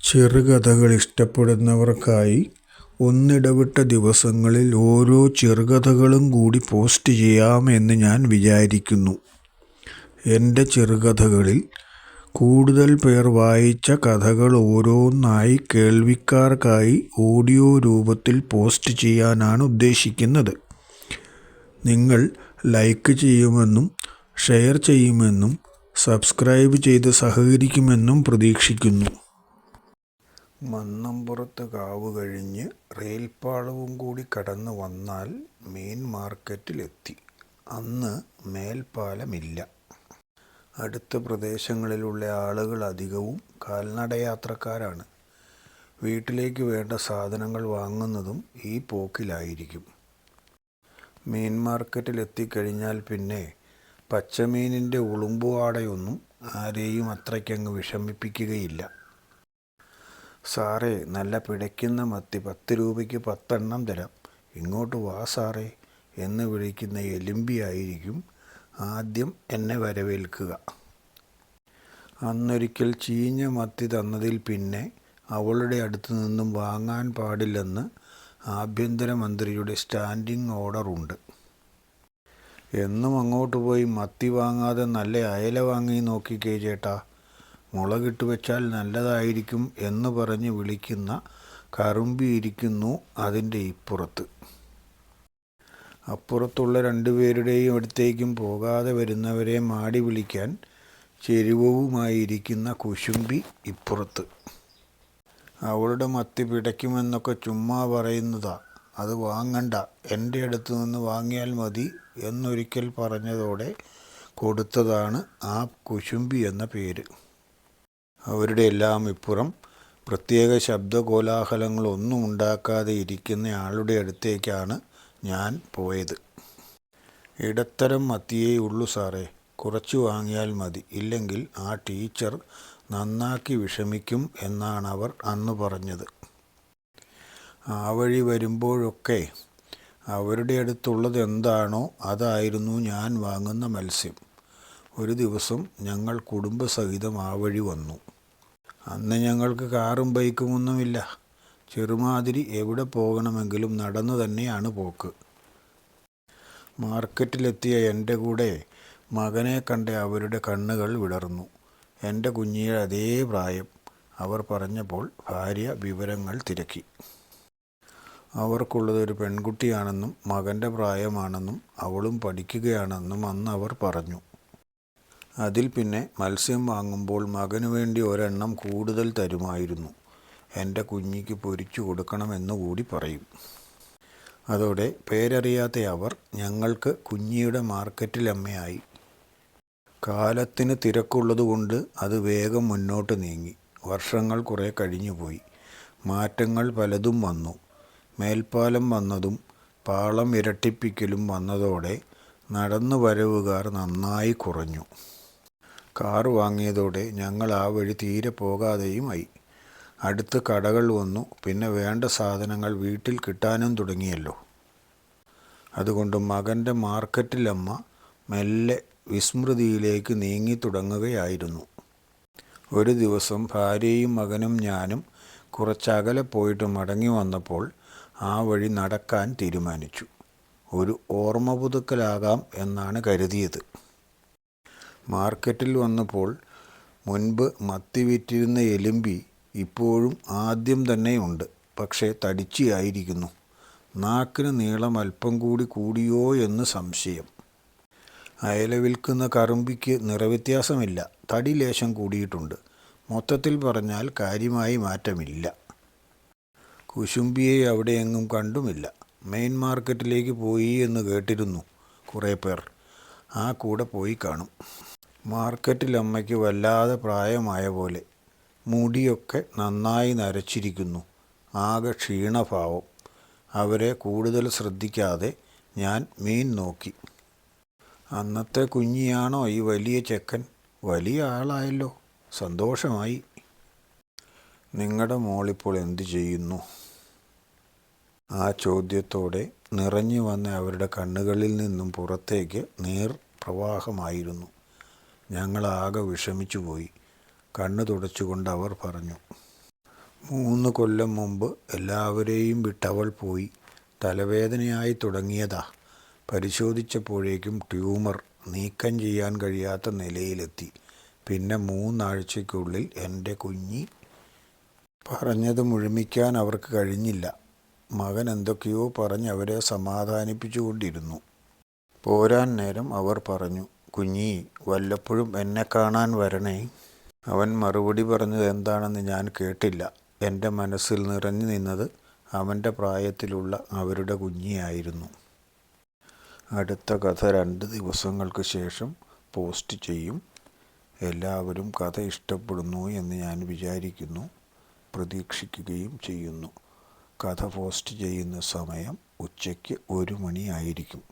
ചെറുകഥകൾ ഇഷ്ടപ്പെടുന്നവർക്കായി ഒന്നിടവിട്ട ദിവസങ്ങളിൽ ഓരോ ചെറുകഥകളും കൂടി പോസ്റ്റ് ചെയ്യാമെന്ന് ഞാൻ വിചാരിക്കുന്നു. എൻ്റെ ചെറുകഥകളിൽ കൂടുതൽ പേർ വായിച്ച കഥകൾ ഓരോന്നായി കേൾവിക്കാർക്കായി ഓഡിയോ രൂപത്തിൽ പോസ്റ്റ് ചെയ്യാനാണ് ഉദ്ദേശിക്കുന്നത്. നിങ്ങൾ ലൈക്ക് ചെയ്യുമെന്നും ഷെയർ ചെയ്യുമെന്നും സബ്സ്ക്രൈബ് ചെയ്ത് സഹകരിക്കുമെന്നും പ്രതീക്ഷിക്കുന്നു. മന്നംപുറത്ത് കാവ് കഴിഞ്ഞ് റെയിൽപ്പാളവും കൂടി കടന്നു വന്നാൽ മീൻ മാർക്കറ്റിലെത്തി. അന്ന് മേൽപ്പാലമില്ല. അടുത്ത പ്രദേശങ്ങളിലുള്ള ആളുകൾ അധികവും കാൽനടയാത്രക്കാരാണ്. വീട്ടിലേക്ക് വേണ്ട സാധനങ്ങൾ വാങ്ങുന്നതും ഈ പോക്കിലായിരിക്കും. മീൻ മാർക്കറ്റിലെത്തിക്കഴിഞ്ഞാൽ പിന്നെ പച്ചമീനിൻ്റെ ഉളുമ്പുവാടയൊന്നും ആരെയും അത്രയ്ക്കങ്ങ് വിഷമിപ്പിക്കുകയില്ല. സാറേ, നല്ല പിടയ്ക്കുന്ന മത്തി 10 രൂപയ്ക്ക് 10 എണ്ണം തരാം, ഇങ്ങോട്ട് വാ സാറേ എന്ന് വിളിക്കുന്ന എലുമ്പിയായിരിക്കും ആദ്യം എന്നെ വരവേൽക്കുക. അന്നൊരിക്കൽ ചീഞ്ഞ മത്തി തന്നതിൽ പിന്നെ അവളുടെ അടുത്ത് നിന്നും വാങ്ങാൻ പാടില്ലെന്ന് ആഭ്യന്തരമന്ത്രിയുടെ സ്റ്റാൻഡിംഗ് ഓർഡർ ഉണ്ട്. എന്നും അങ്ങോട്ട് പോയി മത്തി വാങ്ങാതെ നല്ല അയല വാങ്ങി നോക്കിക്കേ ചേട്ടാ, മുളകിട്ട് വെച്ചാൽ നല്ലതായിരിക്കും എന്ന് പറഞ്ഞ് വിളിക്കുന്ന കറുമ്പിയിരിക്കുന്നു അതിൻ്റെ ഇപ്പുറത്ത്. അപ്പുറത്തുള്ള 2 പേരുടെയും അടുത്തേക്കും പോകാതെ വരുന്നവരെ മാടി വിളിക്കാൻ ചെരുവവുമായിരിക്കുന്ന കുശുമ്പി ഇപ്പുറത്ത്. അവളുടെ മത്തി പിടയ്ക്കുമെന്നൊക്കെ ചുമ്മാ പറയുന്നതാ, അത് വാങ്ങണ്ട, എൻ്റെ അടുത്ത് നിന്ന് വാങ്ങിയാൽ മതി എന്നൊരിക്കൽ പറഞ്ഞതോടെ കൊടുത്തതാണ് ആ കുശുമ്പി എന്ന പേര്. അവരുടെ എല്ലാം ഇപ്പുറം പ്രത്യേക ശബ്ദകോലാഹലങ്ങളൊന്നും ഉണ്ടാക്കാതെ ഇരിക്കുന്ന ആളുടെ അടുത്തേക്കാണ് ഞാൻ പോയത്. ഇടത്തരം മത്തിയേ ഉള്ളൂ സാറേ, കുറച്ച് വാങ്ങിയാൽ മതി, ഇല്ലെങ്കിൽ ആ ടീച്ചർ നന്നാക്കി വിഷമിക്കും എന്നാണവർ അന്ന് പറഞ്ഞത്. ആ വഴി വരുമ്പോഴൊക്കെ അവരുടെ അടുത്തുള്ളത് എന്താണോ അതായിരുന്നു ഞാൻ വാങ്ങുന്ന മത്സ്യം. ഒരു ദിവസം ഞങ്ങൾ കുടുംബസഹിതം ആ വഴി വന്നു. അന്ന് ഞങ്ങൾക്ക് കാറും ബൈക്കും ഒന്നുമില്ല. ചെറുമാതിരി എവിടെ പോകണമെങ്കിലും നടന്നു തന്നെയാണ് പോക്ക്. മാർക്കറ്റിലെത്തിയ എൻ്റെ കൂടെ മകനെ കണ്ട് അവരുടെ കണ്ണുകൾ വിടർന്നു. എൻ്റെ കുഞ്ഞിയുടെ അതേ പ്രായം. അവർ പറഞ്ഞപ്പോൾ ഭാര്യ വിവരങ്ങൾ തിരക്കി. അവർക്കുള്ളത് ഒരു പെൺകുട്ടിയാണെന്നും മകൻ്റെ പ്രായമാണെന്നും അവളും പഠിക്കുകയാണെന്നും അന്ന് അവർ പറഞ്ഞു. അതിൽ പിന്നെ മത്സ്യം വാങ്ങുമ്പോൾ മകനു വേണ്ടി ഒരെണ്ണം കൂടുതൽ തരുമായിരുന്നു. എൻ്റെ കുഞ്ഞിക്ക് പൊരിച്ചു കൊടുക്കണമെന്നുകൂടി പറയും. അതോടെ പേരറിയാത്ത അവർ ഞങ്ങൾക്ക് കുഞ്ഞിയുടെ മാർക്കറ്റിലമ്മയായി. കാലത്തിന് തിരക്കുള്ളതുകൊണ്ട് അത് വേഗം മുന്നോട്ട് നീങ്ങി. വർഷങ്ങൾ കുറേ കഴിഞ്ഞുപോയി. മാറ്റങ്ങൾ പലതും വന്നു. മേൽപ്പാലം വന്നതും പാളം ഇരട്ടിപ്പിക്കലും വന്നതോടെ നടന്നു വരവുകാർ നന്നായി കുറഞ്ഞു. കാർ വാങ്ങിയതോടെ ഞങ്ങൾ ആ വഴി തീരെ പോകാതെയുമായി. അടുത്ത് കടകൾ വന്നു. പിന്നെ വേണ്ട സാധനങ്ങൾ വീട്ടിൽ കിട്ടാനും തുടങ്ങിയല്ലോ. അതുകൊണ്ട് മകൻ്റെ മാർക്കറ്റിലമ്മ മെല്ലെ വിസ്മൃതിയിലേക്ക് നീങ്ങി തുടങ്ങുകയായിരുന്നു. ഒരു ദിവസം ഭാര്യയും മകനും ഞാനും കുറച്ചകലെ പോയിട്ട് മടങ്ങി വന്നപ്പോൾ ആ വഴി നടക്കാൻ തീരുമാനിച്ചു. ഒരു ഓർമ്മ പുതുക്കലാകാം എന്നാണ് കരുതിയത്. മാർക്കറ്റിൽ വന്നപ്പോൾ മുൻപ് മത്തി വിറ്റിരുന്ന എലുമ്പി ഇപ്പോഴും ആദ്യം തന്നെയുണ്ട്. പക്ഷേ തടിച്ചിയായിരിക്കുന്നു. നാക്കിന് നീളം അല്പം കൂടി കൂടിയോ എന്ന് സംശയം. അയല വിൽക്കുന്ന കറുമ്പിക്ക് നിറവ്യത്യാസമില്ല, തടി ലേശം കൂടിയിട്ടുണ്ട്. മൊത്തത്തിൽ പറഞ്ഞാൽ കാര്യമായി മാറ്റമില്ല. കുശുമ്പിയെ അവിടെയെങ്ങും കണ്ടുമില്ല. മെയിൻ മാർക്കറ്റിലേക്ക് പോയി എന്ന് കേട്ടിരുന്നു കുറേ പേർ. ആ കൂടെ പോയി കാണും. മാർക്കറ്റിൽ അമ്മയ്ക്ക് വല്ലാതെ പ്രായമായ പോലെ. മുടിയൊക്കെ നന്നായി നരച്ചിരിക്കുന്നു. ആകെ ക്ഷീണഭാവം. അവരെ കൂടുതൽ ശ്രദ്ധിക്കാതെ ഞാൻ മീൻ നോക്കി. അന്നത്തെ കുഞ്ഞിയാണോ ഈ വലിയ ചെക്കൻ? വലിയ ആളായല്ലോ, സന്തോഷമായി. നിങ്ങളുടെ മോളിപ്പോൾ എന്തു ചെയ്യുന്നു? ആ ചോദ്യത്തോടെ നിറഞ്ഞു വന്ന അവരുടെ കണ്ണുകളിൽ നിന്നും പുറത്തേക്ക് നീർ പ്രവാഹമായിരുന്നു. ഞങ്ങളാകെ വിഷമിച്ചുപോയി. കണ്ണു തുടച്ചുകൊണ്ട് അവർ പറഞ്ഞു, 3 കൊല്ലം മുമ്പ് എല്ലാവരെയും വിട്ടവൾ പോയി. തലവേദനയായി തുടങ്ങിയതാ. പരിശോധിച്ചപ്പോഴേക്കും ട്യൂമർ നീക്കം ചെയ്യാൻ കഴിയാത്ത നിലയിലെത്തി. പിന്നെ 3 ആഴ്ചയ്ക്കുള്ളിൽ എൻ്റെ കുഞ്ഞി. പറഞ്ഞത് മുഴുമിക്കാൻ അവർക്ക് കഴിഞ്ഞില്ല. മകൻ എന്തൊക്കെയോ പറഞ്ഞ് അവരെ സമാധാനിപ്പിച്ചുകൊണ്ടിരുന്നു. പോരാൻ നേരം അവർ പറഞ്ഞു, കുഞ്ഞീ, വല്ലപ്പോഴും എന്നെ കാണാൻ വരണേ. അവൻ മറുപടി പറഞ്ഞത് എന്താണെന്ന് ഞാൻ കേട്ടില്ല. എൻ്റെ മനസ്സിൽ നിറഞ്ഞു നിന്നത് അവൻ്റെ പ്രായത്തിലുള്ള അവരുടെ കുഞ്ഞിയായിരുന്നു. അടുത്ത കഥ 2 ദിവസങ്ങൾക്ക് ശേഷം പോസ്റ്റ് ചെയ്യും. എല്ലാവരും കഥ ഇഷ്ടപ്പെടുന്നു എന്ന് ഞാൻ വിചാരിക്കുന്നു, പ്രതീക്ഷിക്കുകയും ചെയ്യുന്നു. കഥ പോസ്റ്റ് ചെയ്യുന്ന സമയം ഉച്ചയ്ക്ക് 1 മണിയായിരിക്കും.